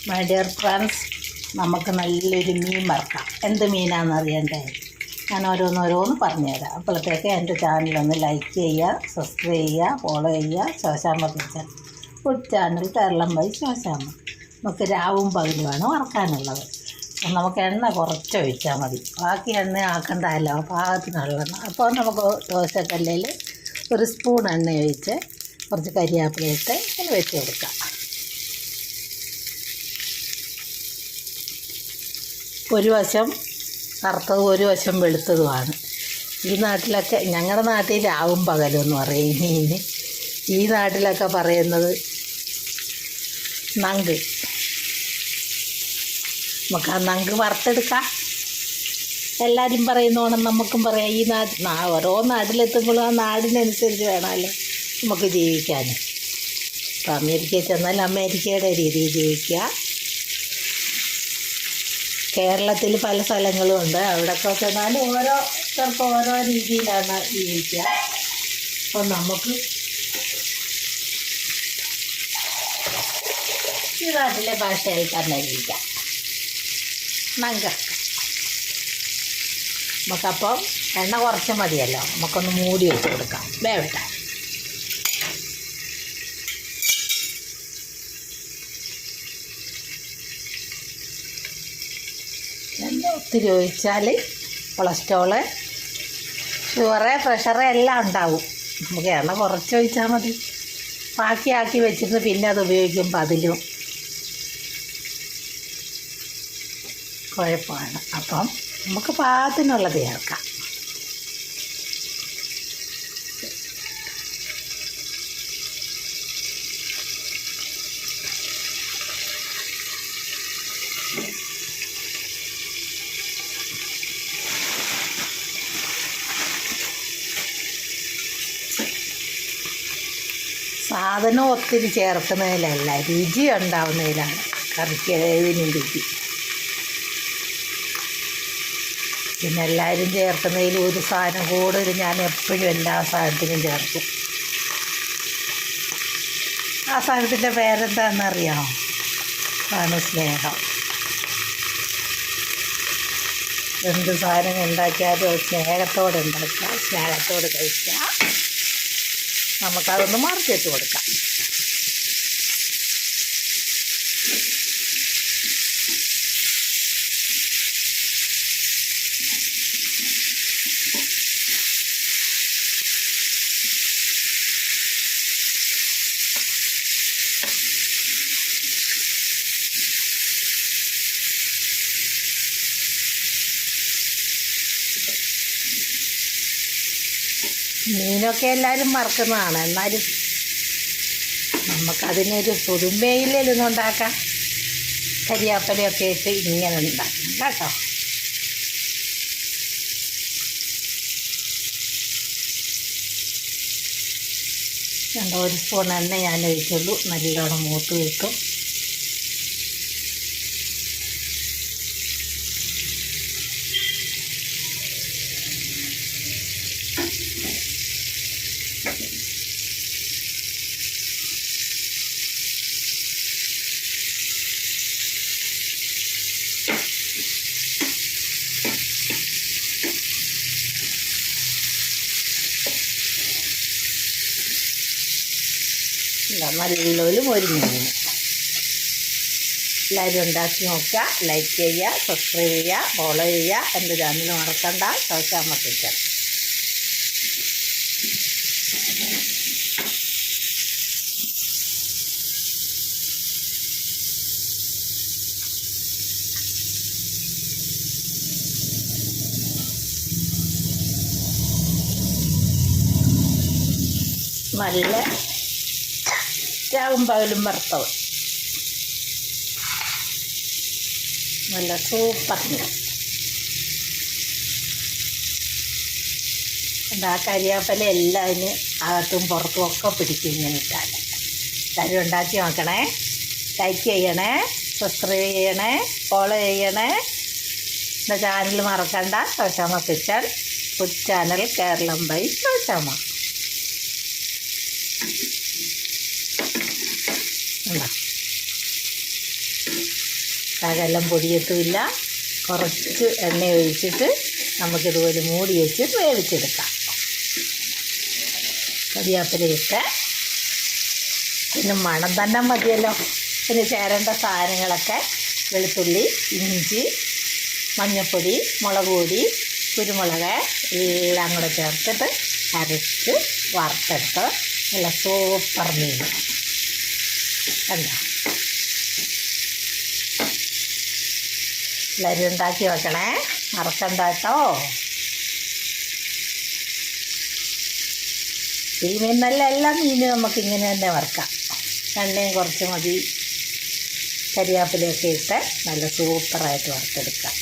My dear friends, നമുക്ക് നല്ലൊരു മീൻ വറുക്കാം. എന്ത് മീനാണെന്ന് അറിയണ്ടേ? ഞാൻ ഓരോന്നോരോന്ന് പറഞ്ഞുതരാം. അപ്പോഴത്തേക്ക് എൻ്റെ ചാനലൊന്ന് ലൈക്ക് ചെയ്യുക, സബ്സ്ക്രൈബ് ചെയ്യുക, ഫോളോ ചെയ്യുക. Shoshamma kitchen food channel Keralam by Shoshamma. നമുക്ക് രാവും പകലുമാണ് വറക്കാനുള്ളത്. നമുക്ക് എണ്ണ കുറച്ച് ഒഴിച്ചാൽ മതി, ബാക്കി എണ്ണ ആക്കണ്ടല്ലോ, പാകത്തിനുള്ള എണ്ണ. അപ്പോൾ നമുക്ക് ദോശക്കല്ലിൽ ഒരു സ്പൂൺ എണ്ണ ഒഴിച്ച് കുറച്ച് കരിയാപ്പില ഇട്ട് ഇങ്ങനെ വെച്ച് കൊടുക്കാം. ഒരു വശം കറുത്തതും ഒരു വശം വെളുത്തതുമാണ്. ഈ നാട്ടിലൊക്കെ, ഞങ്ങളുടെ നാട്ടിൽ രാവും പകലും എന്ന് പറയും മീന്. ഈ നാട്ടിലൊക്കെ പറയുന്നത് നങ്ക്. നമുക്ക് ആ നങ്ക് വറുത്തെടുക്കാം. എല്ലാവരും പറയുന്നോണം നമുക്കും പറയാം. ഈ ഓരോ നാട്ടിലെത്തുമ്പോഴും ആ നാടിനനുസരിച്ച് വേണമല്ലോ നമുക്ക് ജീവിക്കാൻ. ഇപ്പോൾ അമേരിക്കയിൽ ചെന്നാൽ അമേരിക്കയുടെ രീതിയിൽ ജീവിക്കുക. കേരളത്തിൽ പല സ്ഥലങ്ങളും ഉണ്ട്, അവിടെയൊക്കെ ചെന്നാൽ ഓരോരുത്തർക്കും ഓരോ രീതിയിലാണ് ജീവിക്കുക. അപ്പം നമുക്ക് ഈ നാട്ടിലെ ഭാഷയിൽ തന്നെ ജീവിക്കാം. നങ്ക നമുക്കപ്പം എണ്ണ കുറച്ച് മതിയല്ലോ, നമുക്കൊന്ന് മൂടി വെച്ച് കൊടുക്കാം വേവട്ടെ. എണ്ണ ഒത്തിരി ഒഴിച്ചാൽ കൊളസ്ട്രോള്, ഷുഗറ്, പ്രഷറ് എല്ലാം ഉണ്ടാവും. നമുക്ക് എണ്ണ കുറച്ച് ഒഴിച്ചാൽ മതി. ബാക്കിയാക്കി വെച്ചിട്ട് പിന്നെ അത് ഉപയോഗിക്കുമ്പോൾ അതിലും കുഴപ്പമാണ്. അപ്പം നമുക്ക് പാകത്തിനുള്ളത് ചേർക്കാം. സാധനം ഒത്തിരി ചേർക്കുന്നതിലല്ല, രുചി ഉണ്ടാവുന്നതിലാണ് കറിക്ക് ഏതിനും രുചി. പിന്നെ എല്ലാവരും ചേർക്കുന്നതിൽ ഒരു സാധനം കൂടുതൽ ഞാൻ എപ്പോഴും എല്ലാ സാധനത്തിനും ചേർക്കും. ആ സാധനത്തിൻ്റെ പേരെന്താണെന്നറിയാമോ? ആണ് സ്നേഹം. എന്ത് സാധനം ഉണ്ടാക്കിയാലും സ്നേഹത്തോടെ ഉണ്ടാക്കുക, സ്നേഹത്തോടെ കഴിക്കുക. നമുക്കതൊന്ന് മറിച്ചിട്ട് കൊടുക്കാം. മീനൊക്കെ എല്ലാവരും മറക്കുന്നതാണ്, എന്നാലും നമുക്കതിനൊരു പുതുമയിലൊന്നും ഉണ്ടാക്കാം. കരിയാപ്പലയൊക്കെ ഇട്ട് ഇങ്ങനെ ഉണ്ടാക്കണം കേട്ടോ. ഒരു സ്പൂൺ എണ്ണ ഞാൻ ഒഴിച്ചുള്ളൂ, നല്ലോണം മൂത്ത് കിട്ടും. നല്ലൊരു മൊരിഞ്ഞു. എല്ലാവരും ഉണ്ടാക്കി നോക്കുക, ലൈക്ക് ചെയ്യുക, സബ്സ്ക്രൈബ് ചെയ്യുക, ഫോളോ ചെയ്യുക. എൻ്റെ ചാനൽ മറക്കണ്ട, ശോശാമ്മ കിച്ചൻ. നല്ല രാവും പകലും വറുത്തത്, നല്ല സൂപ്പർ മീൻ. ആ കരിയാപ്പല എല്ലാവരും അകത്തും പുറത്തും ഒക്കെ പിടിക്കും ഇങ്ങനെ ഇട്ടാൽ. എല്ലാവരും ഉണ്ടാക്കി നോക്കണേ, ലൈക്ക് ചെയ്യണേ, സബ്സ്ക്രൈബ് ചെയ്യണേ, ഫോളോ ചെയ്യണേ. എൻ്റെ ചാനൽ മറക്കണ്ട, Shoshamma kitchen food channel Keralam by Shoshamma. എന്താ ശകലം പൊടിയത്തുമില്ല. കുറച്ച് എണ്ണ ഒഴിച്ചിട്ട് നമുക്കിതുപോലെ മൂടി വെച്ച് വേവിച്ചെടുക്കാം. കരിവേപ്പിലയിട്ട് പിന്നെ മണം തന്നെ മതിയല്ലോ. പിന്നെ ചേരേണ്ട സാധനങ്ങളൊക്കെ വെളുത്തുള്ളി, ഇഞ്ചി, മഞ്ഞൾപ്പൊടി, മുളക് പൊടി, കുരുമുളക് എല്ലാം കൂടെ ചേർത്തിട്ട് അരച്ച് വറുത്തെടുത്ത് നല്ല സൂപ്പർ മീൻ കണ്ടോ. എല്ലാവരും ഉണ്ടാക്കി വെക്കണേ, മറക്കണ്ട കേട്ടോ. ഈ മീൻ നല്ല എല്ലാ മീനും നമുക്കിങ്ങനെ തന്നെ വറുക്കാം. എണ്ണയും കുറച്ച് മതി, കരിവേപ്പിലയൊക്കെ ഇട്ട് നല്ല സൂപ്പറായിട്ട് വറുത്തെടുക്കാം.